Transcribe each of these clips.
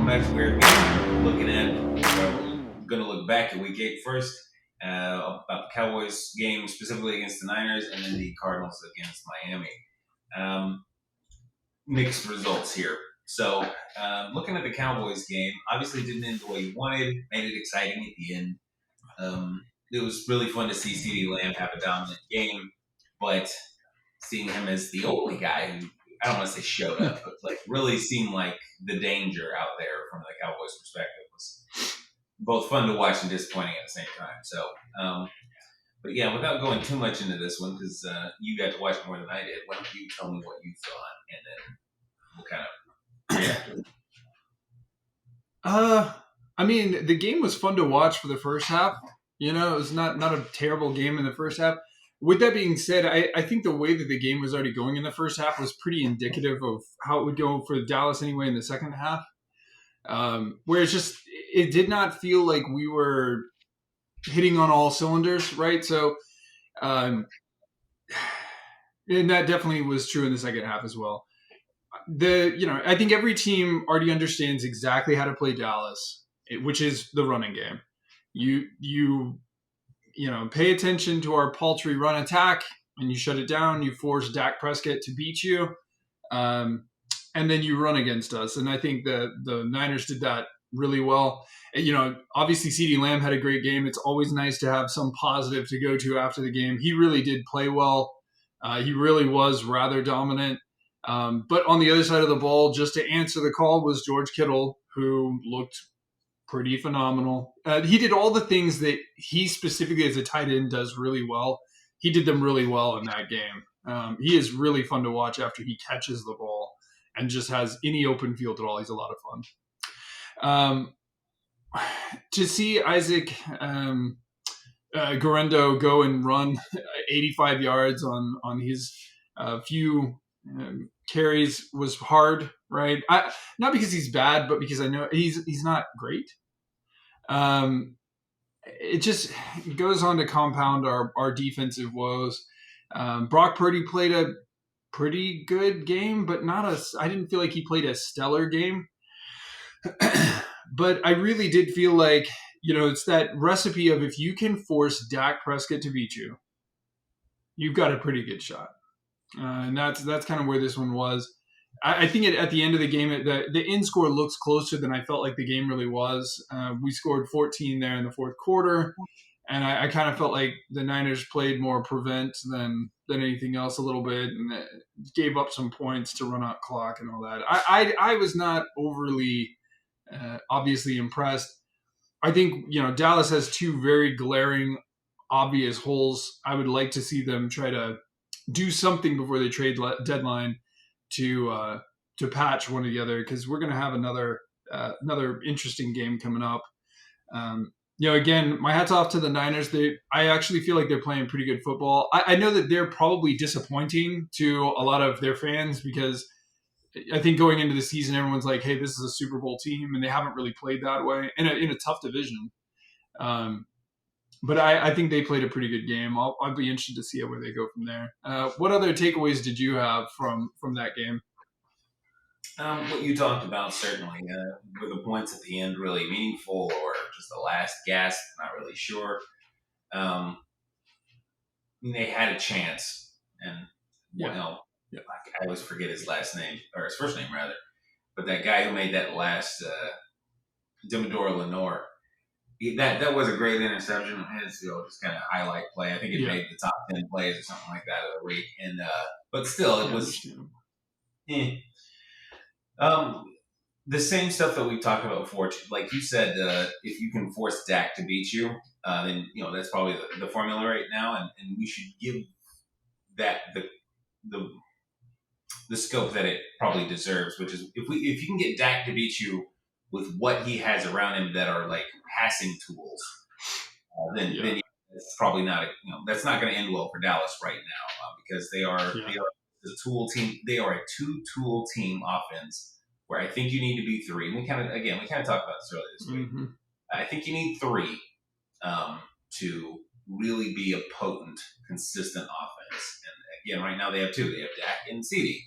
That's weird. Looking at, we're going to look back at Week 8 first, about the Cowboys game specifically against the Niners, and then the Cardinals against Miami. Mixed results here. So, looking at the Cowboys game, obviously didn't end the way you wanted, made it exciting at the end. It was really fun to see CeeDee Lamb have a dominant game, but seeing him as the only guy who, I don't want to say showed up, but like really seemed like the danger out there from the Cowboys' perspective was both fun to watch and disappointing at the same time. So, but yeah, without going too much into this one, because you got to watch more than I did, why don't you tell me what you thought, and then we'll kind of. I mean, the game was fun to watch for the first half. You know, it was not a terrible game in the first half. With that being said, I think the way that the game was already going in the first half was pretty indicative of how it would go for Dallas anyway in the second half. Where it did not feel like we were hitting on all cylinders, right? So, and that definitely was true in the second half as well. I think every team already understands exactly how to play Dallas, which is the running game. You pay attention to our paltry run attack, and you shut it down. You force Dak Prescott to beat you, and then you run against us. And I think the Niners did that really well. Obviously CeeDee Lamb had a great game. It's always nice to have some positive to go to after the game. He really did play well. He really was rather dominant. But on the other side of the ball, just to answer the call, was George Kittle, who looked pretty phenomenal. He did all the things that he specifically as a tight end does really well. He did them really well in that game. He is really fun to watch after he catches the ball and just has any open field at all. He's a lot of fun. To see Isaac Guerrero go and run 85 yards on his few carries was hard, right? Not because he's bad, but because I know he's not great. It just goes on to compound our defensive woes. Brock Purdy played a pretty good game, but I didn't feel like he played a stellar game. But I really did feel like, it's that recipe of if you can force Dak Prescott to beat you, you've got a pretty good shot. And that's kind of where this one was. I think at the end of the game, the end score looks closer than I felt like the game really was. We scored 14 there in the fourth quarter, and I kind of felt like the Niners played more prevent than anything else a little bit, and gave up some points to run out clock and all that. I was not overly obviously impressed. I think Dallas has two very glaring, obvious holes. I would like to see them try to do something before the trade deadline to patch one or the other, because we're going to have another interesting game coming up. Again, my hat's off to the Niners. I actually feel like they're playing pretty good football. I know that they're probably disappointing to a lot of their fans, because I think going into the season, everyone's like, hey, this is a Super Bowl team, and they haven't really played that way in a tough division. But I think they played a pretty good game. I'll be interested to see where they go from there. What other takeaways did you have from that game? What you talked about, certainly. Were the points at the end really meaningful, or just the last gasp? Not really sure. They had a chance, and I always forget his last name, or his first name rather. But that guy who made that last Demodoro Lenore, that was a great interception of his. Just kind of highlight play. I think it made the top 10 plays or something like that of the week. And but still, it was. The same stuff that we've talked about before. Like you said, if you can force Dak to beat you, then that's probably the formula right now, and we should give that the scope that it probably deserves, which is if you can get Dak to beat you with what he has around him that are like passing tools, then it's probably not that's not going to end well for Dallas right now, because they are the tool team. They are a 2-tool team offense where I think you need to be 3. And we kind of talked about this earlier this week. Mm-hmm. I think you need 3 to really be a potent, consistent offense. And again, right now they have 2. They have Dak and CeeDee.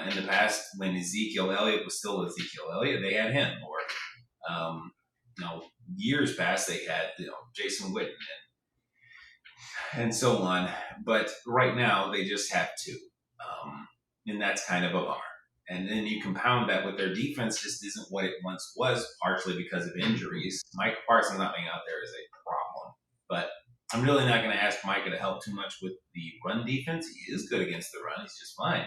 In the past, when Ezekiel Elliott was still Ezekiel Elliott, they had him. Or years past, they had Jason Witten and so on. But right now, they just have two, and that's kind of a bummer. And then you compound that with their defense just isn't what it once was, partially because of injuries. Micah Parsons not being out there is a problem. But I'm really not going to ask Micah to help too much with the run defense. He is good against the run. He's just fine.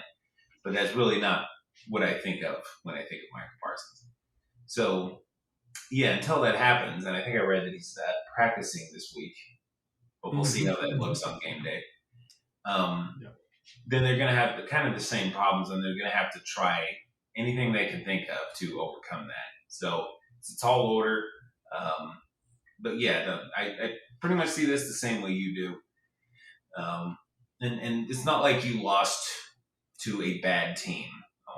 But that's really not what I think of when I think of Micah Parsons. So, yeah, until that happens, and I think I read that he's practicing this week, but we'll see how that looks on game day. Then they're going to have kind of the same problems, and they're going to have to try anything they can think of to overcome that. So it's a tall order. But yeah, I pretty much see this the same way you do. And it's not like you lost to a bad team.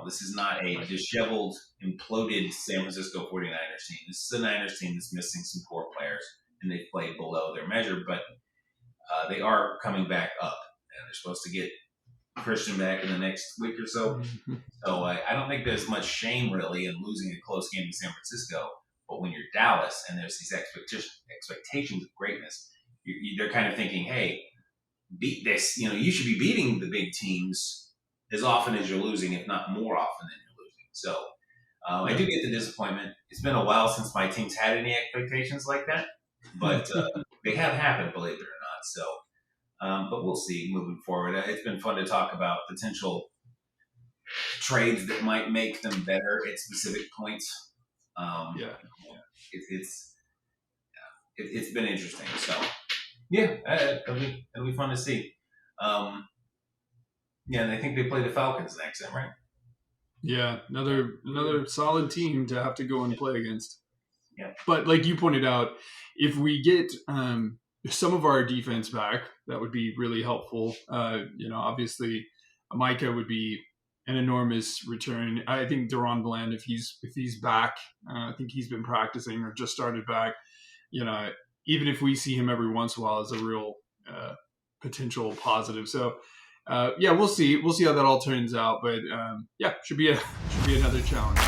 This is not a disheveled, imploded San Francisco 49ers team. This is a Niners team that's missing some core players, and they played below their measure, but they are coming back up, and they're supposed to get Christian back in the next week or so. So I don't think there's much shame, really, in losing a close game to San Francisco. But when you're Dallas and there's these expectations of greatness, they're kind of thinking, hey, beat this. You should be beating the big teams as often as you're losing, if not more often than you're losing. So I do get the disappointment. It's been a while since my team's had any expectations like that, but they have happened, believe it or not. So, but we'll see moving forward. It's been fun to talk about potential trades that might make them better at specific points. It's been interesting. So, yeah, it'll be fun to see. And I think they play the Falcons next time, right? Yeah, another solid team to have to go and play against. Yeah. But like you pointed out, if we get some of our defense back, that would be really helpful. Obviously, Micah would be an enormous return. I think Deron Bland, if he's back, I think he's been practicing or just started back. Even if we see him every once in a while, is a real potential positive. So. We'll see. We'll see how that all turns out. But should be another challenge.